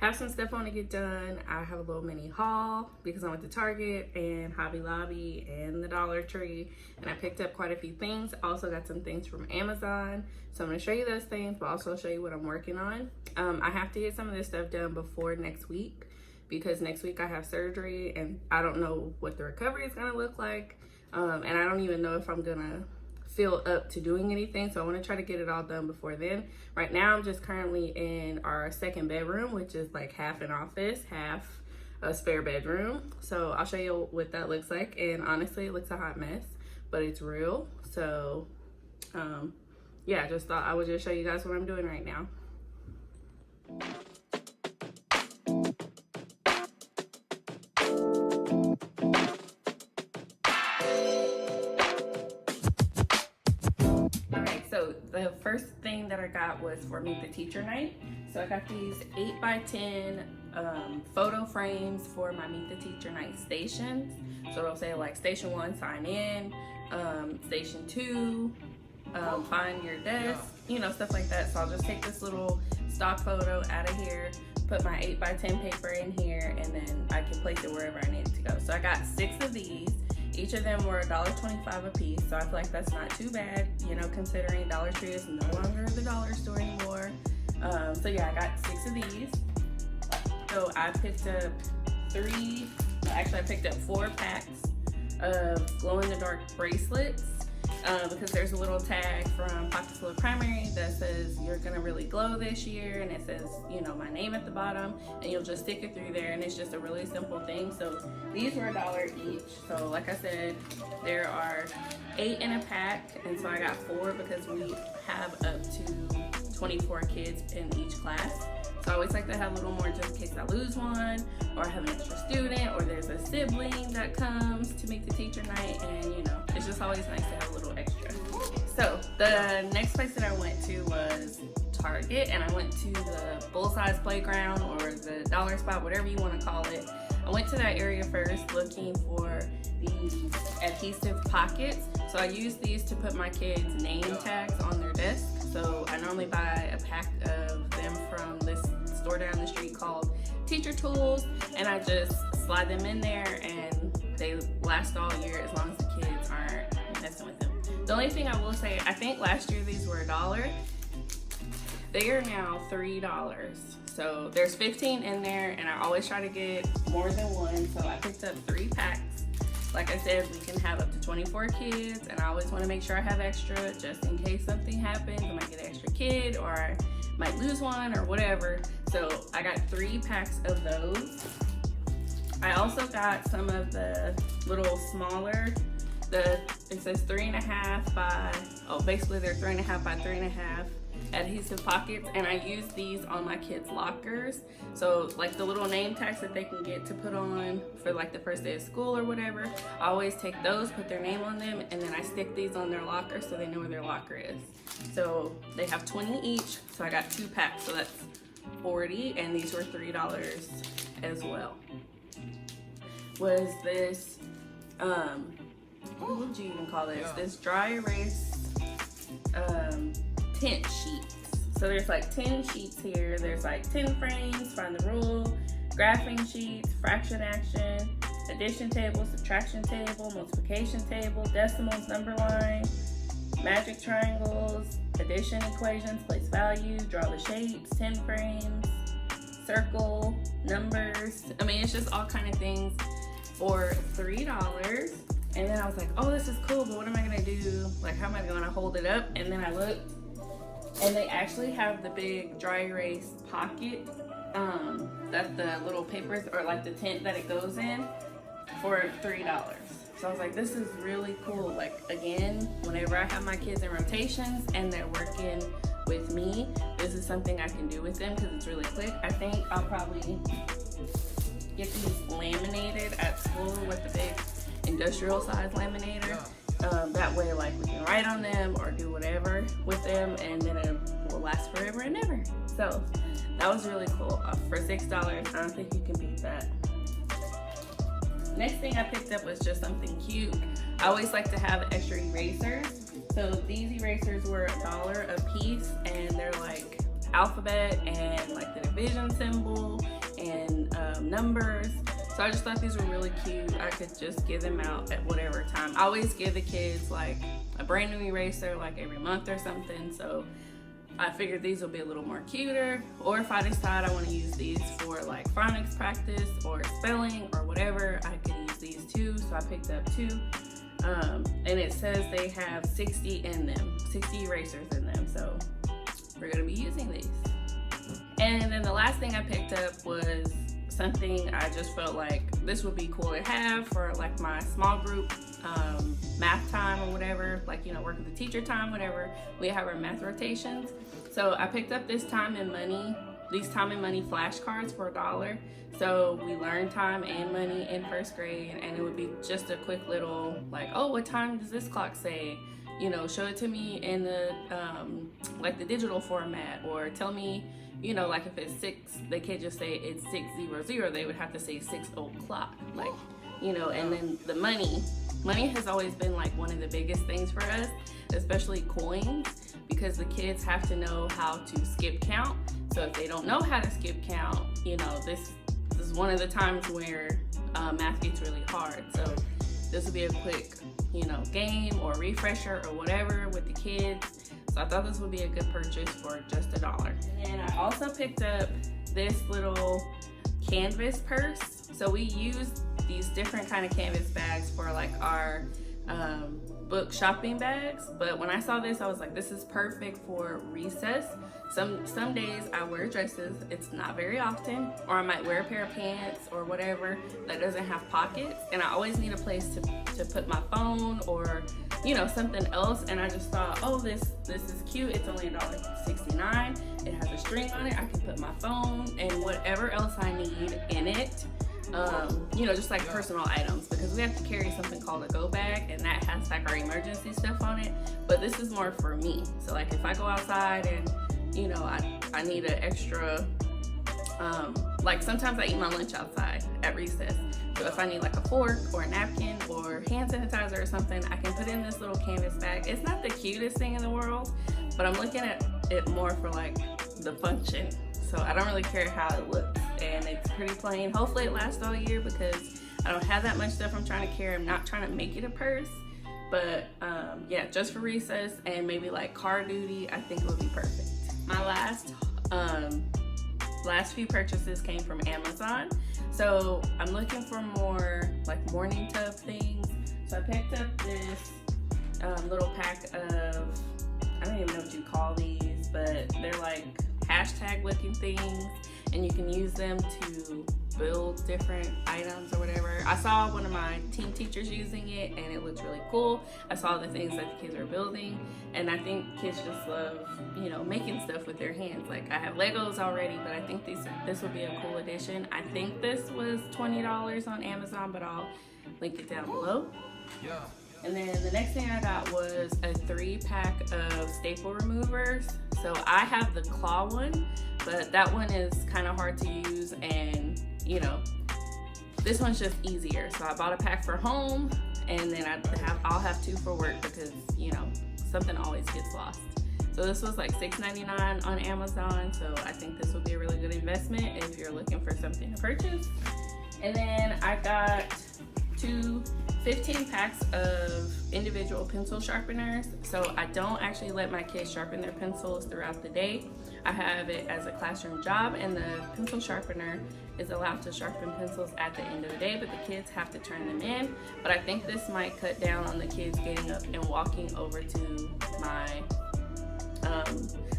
have some stuff I want to get done. I have a little mini haul because I went to Target and Hobby Lobby and the Dollar Tree, and I picked up quite a few things. Also got some things from Amazon, so I'm going to show you those things, but also show you what I'm working on. I have to get some of this stuff done before next week because next week I have surgery and I don't know what the recovery is going to look like, and I don't even know if I'm going to feel up to doing anything, so I want to try to get it all done before then. Right now I'm just currently in our second bedroom, which is like half an office, half a spare bedroom. So I'll show you what that looks like, and honestly it looks a hot mess, but it's real. So yeah, just thought I would just show you guys what I'm doing right now. So the first thing that I got was for Meet the Teacher night. So I got these 8x10 photo frames for my Meet the Teacher night stations. So it'll say like station 1, sign in, station 2, find your desk, you know, stuff like that. So I'll just take this little stock photo out of here, put my 8x10 paper in here, and then I can place it wherever I need it to go. So I got 6 of these. Each of them were $1.25 a piece, so I feel like that's not too bad, you know, considering Dollar Tree is no longer the dollar store anymore. So yeah, I got 6 of these. So I picked up I picked up 4 packs of glow-in-the-dark bracelets because there's a little tag from Pockets Full of Primary that says you're gonna really glow this year, and it says, you know, my name at the bottom, and you'll just stick it through there, and it's just a really simple thing. So these were $1 each. So like I said, there are 8 in a pack, and so I got 4 because we have up to 24 kids in each class. So I always like to have a little more just in case I lose one, or I have an extra student, or there's a sibling that comes to meet the teacher night, and you know, it's just always nice to have a little extra. So the next place that I went to was Target, and I went to the Bullseye's Playground, or the dollar spot, whatever you want to call it. I went to that area first looking for these adhesive pockets. So I use these to put my kids' name tags on their desk. So I normally buy a pack of them from this store down the street called Teacher Tools, and I just slide them in there, and they last all year as long as the kids aren't messing with them. The only thing I will say, I think last year these were $1. They are now $3. So there's 15 in there, and I always try to get more than one. So I picked up 3 packs. Like I said, we can have up to 24 kids, and I always want to make sure I have extra just in case something happens. I might get an extra kid, or I might lose one, or whatever. So I got 3 packs of those. I also got some of the little smaller, it says 3.5 by, basically they're 3.5 by 3.5 adhesive pockets, and I use these on my kids' lockers. So like the little name tags that they can get to put on for like the first day of school or whatever, I always take those, put their name on them, and then I stick these on their locker so they know where their locker is. So they have 20 each, so I got 2 packs, so that's 40, and these were $3 as well. Was this, what would you even call this? This dry erase tint sheets. So there's like 10 sheets here. There's like 10 frames, find the rule, graphing sheets, fraction action, addition table, subtraction table, multiplication table, decimals, number line, magic triangles, addition equations, place values, draw the shapes, 10 frames, circle, numbers. I mean, it's just all kind of things for $3. And then I was like, oh, this is cool, but what am I gonna do? Like, how am I gonna hold it up? And then I looked, and they actually have the big dry erase pocket, that's the little papers, or like the tint that it goes in, for $3. So I was like, this is really cool. Like, again, whenever I have my kids in rotations and they're working with me, this is something I can do with them because it's really quick. I think I'll probably get these laminated at school with the big industrial size laminator. That way, like, we can write on them or do whatever with them, and then it will last forever and ever. So that was really cool. For $6, I don't think you can beat that. Next thing I picked up was just something cute. I always like to have extra erasers. So these erasers were $1 a piece, and they're like alphabet and like the division symbol numbers. So I just thought these were really cute. I could just give them out at whatever time. I always give the kids like a brand new eraser like every month or something. So I figured these will be a little more cuter. Or if I decide I want to use these for like phonics practice or spelling or whatever, I could use these too. So I picked up 2. And it says they have 60 in them, 60 erasers in them. So we're gonna be using these. And then the last thing I picked up was something I just felt like this would be cool to have for like my small group math time or whatever, like, you know, work with the teacher time, whatever. We have our math rotations. So I picked up this time and money, these time and money flashcards for $1. So we learn time and money in 1st grade, and it would be just a quick little like, oh, what time does this clock say? You know, show it to me in the like the digital format, or tell me, you know, like if it's 6, they can't just say it's 6:00. They would have to say 6 o'clock, like, you know. And then the money has always been like one of the biggest things for us, especially coins, because the kids have to know how to skip count. So if they don't know how to skip count, you know, this is one of the times where math gets really hard. So this would be a quick, you know, game or refresher or whatever with the kids. So I thought this would be a good purchase for just $1. And I also picked up this little canvas purse. So we use these different kind of canvas bags for like our book shopping bags. But when I saw this, I was like, this is perfect for recess. Some days I wear dresses, it's not very often, or I might wear a pair of pants or whatever that doesn't have pockets, and I always need a place to put my phone or, you know, something else. And I just thought, oh, this is cute. It's only $1.69. It has a string on it. I can put my phone and whatever else I need in it. You know, just like personal items, because we have to carry something called a go bag, and that has like our emergency stuff on it. But this is more for me. So like if I go outside and, you know, I need an extra, like sometimes I eat my lunch outside at recess. So if I need like a fork or a napkin or hand sanitizer or something, I can put in this little canvas bag. It's not the cutest thing in the world, but I'm looking at it more for like the function. So I don't really care how it looks, and it's pretty plain. Hopefully it lasts all year because I don't have that much stuff I'm trying to carry. I'm not trying to make it a purse, but yeah, just for recess and maybe like car duty, I think it would be perfect. My last few purchases came from Amazon. So I'm looking for more like morning tub things. So I picked up this little pack of, I don't even know what you call these, but they're like hashtag looking things, and you can use them to build different items or whatever. I saw one of my teen teachers using it, and it looks really cool. I saw the things that the kids are building, and I think kids just love, you know, making stuff with their hands. Like I have Legos already, but I think this would be a cool addition. I think this was $20 on Amazon, but I'll link it down below. Yeah. And then the next thing I got was a 3-pack of staple removers. So I have the claw one, but that one is kind of hard to use, and you know, this one's just easier. So I bought a pack for home, and then I'll have 2 for work because, you know, something always gets lost. So this was like $6.99 on Amazon. So I think this would be a really good investment if you're looking for something to purchase. And then I got 2 15 packs of individual pencil sharpeners. So I don't actually let my kids sharpen their pencils throughout the day. I have it as a classroom job, and the pencil sharpener is allowed to sharpen pencils at the end of the day, but the kids have to turn them in. But I think this might cut down on the kids getting up and walking over to my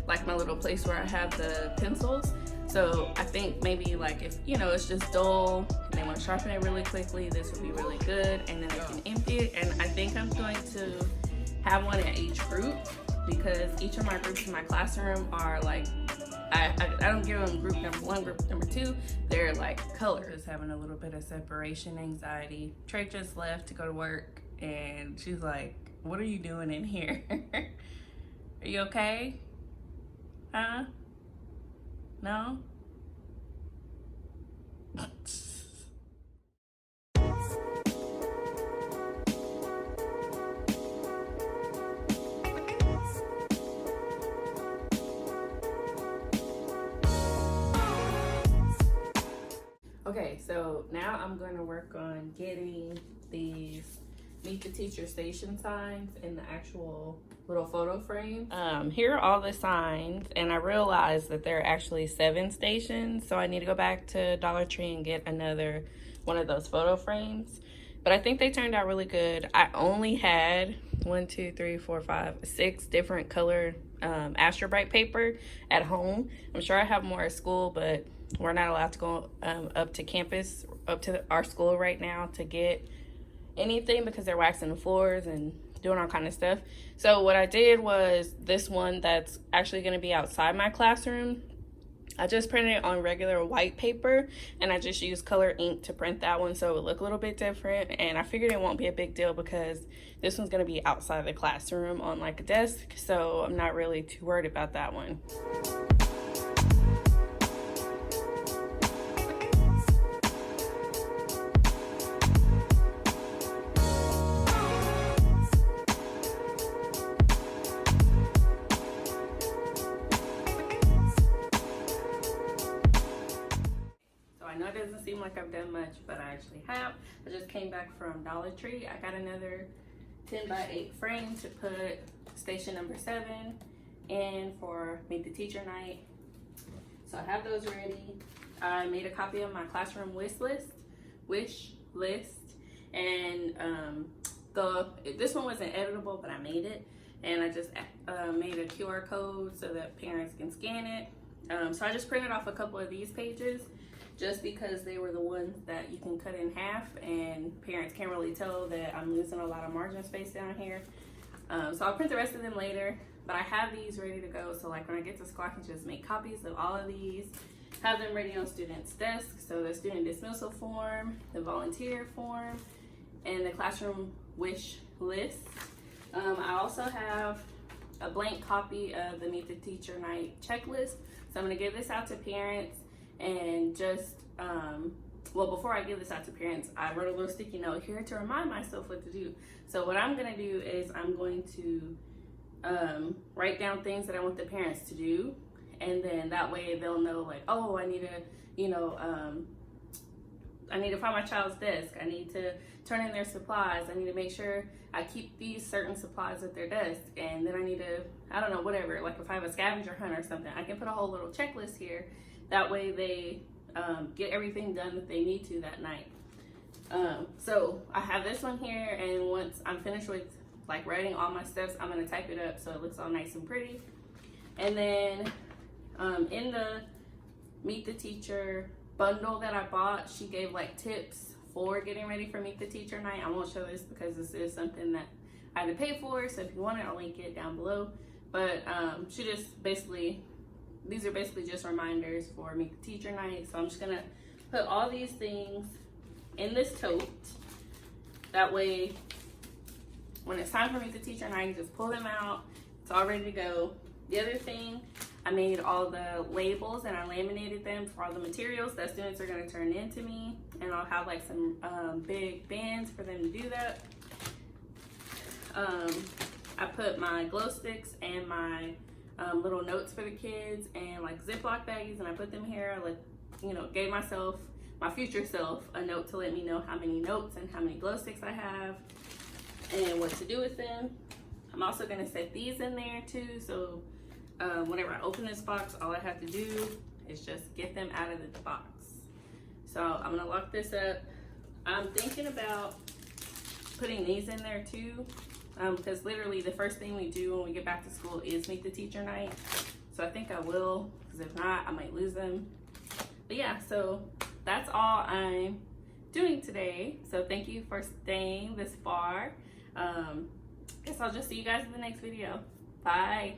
like my little place where I have the pencils. So I think maybe like if, you know, it's just dull and they want to sharpen it really quickly, this would be really good, and then they can empty it. And I think I'm going to have one at each group, because each of my groups in my classroom are like, I don't give them group number 1, group number 2. They're like colors. Just having a little bit of separation anxiety. Trey just left to go to work, and she's like, what are you doing in here? Are you okay? Huh? No? Okay, so now I'm going to work on getting these Meet the Teacher station signs in the actual little photo frame. Here are all the signs, and I realized that there are actually 7 stations, so I need to go back to Dollar Tree and get another one of those photo frames. But I think they turned out really good. I only had 6 different colored Astro Bright paper at home. I'm sure I have more at school, but we're not allowed to go up to campus, up to our school right now to get anything because they're waxing the floors and doing all kind of stuff. So what I did was this one that's actually going to be outside my classroom. I just printed it on regular white paper, and I just used color ink to print that one so it would look a little bit different. And I figured it won't be a big deal because this one's going to be outside the classroom on like a desk, so I'm not really too worried about that one. I know it doesn't seem like I've done much, but I actually have. I just came back from Dollar Tree. I got another 10 by 8 frame to put station number 7 in for Meet the Teacher night. So I have those ready. I made a copy of my classroom wish list, and this one wasn't editable, but I made it, and I just made a QR code so that parents can scan it. So I just printed off a couple of these pages, just because they were the ones that you can cut in half and parents can't really tell that I'm losing a lot of margin space down here. So I'll print the rest of them later, but I have these ready to go. So like when I get to school, I can just make copies of all of these, have them ready on students' desks. So the student dismissal form, the volunteer form, and the classroom wish list. I also have a blank copy of the Meet the Teacher night checklist. So I'm gonna give this out to parents. And just, well, before I give this out to parents, I wrote a little sticky note here to remind myself what to do. So what I'm going to do is I'm going to write down things that I want the parents to do. And then that way they'll know, like, oh, I need to, I need to find my child's desk. I need to turn in their supplies. I need to make sure I keep these certain supplies at their desk. And then I need to, I don't know, whatever. Like if I have a scavenger hunt or something, I can put a whole little checklist here. That way they get everything done that they need to that night. So I have this one here, and once I'm finished with like writing all my steps, I'm gonna type it up so it looks all nice and pretty. And then in the Meet the Teacher bundle that I bought, she gave like tips for getting ready for Meet the Teacher night. I won't show this because this is something that I had to pay for, so if you want it, I'll link it down below. But she just basically, these are basically just reminders for Meet the Teacher night. So I'm just gonna put all these things in this tote. That way, when it's time for Meet the Teacher night, you just pull them out. It's all ready to go. The other thing, I made all the labels and I laminated them for all the materials that students are gonna turn in to me. And I'll have like some big bands for them to do that. I put my glow sticks and my little notes for the kids and like Ziploc baggies, and I put them here. I gave myself, my future self, a note to let me know how many notes and how many glow sticks I have and what to do with them. I'm also gonna set these in there too, so whenever I open this box, all I have to do is just get them out of the box. So I'm gonna lock this up. I'm thinking about putting these in there too, because literally the first thing we do when we get back to school is Meet the Teacher night. So I think I will, because if not, I might lose them. But yeah, so that's all I'm doing today. So thank you for staying this far. Guess I'll just see you guys in the next video. Bye.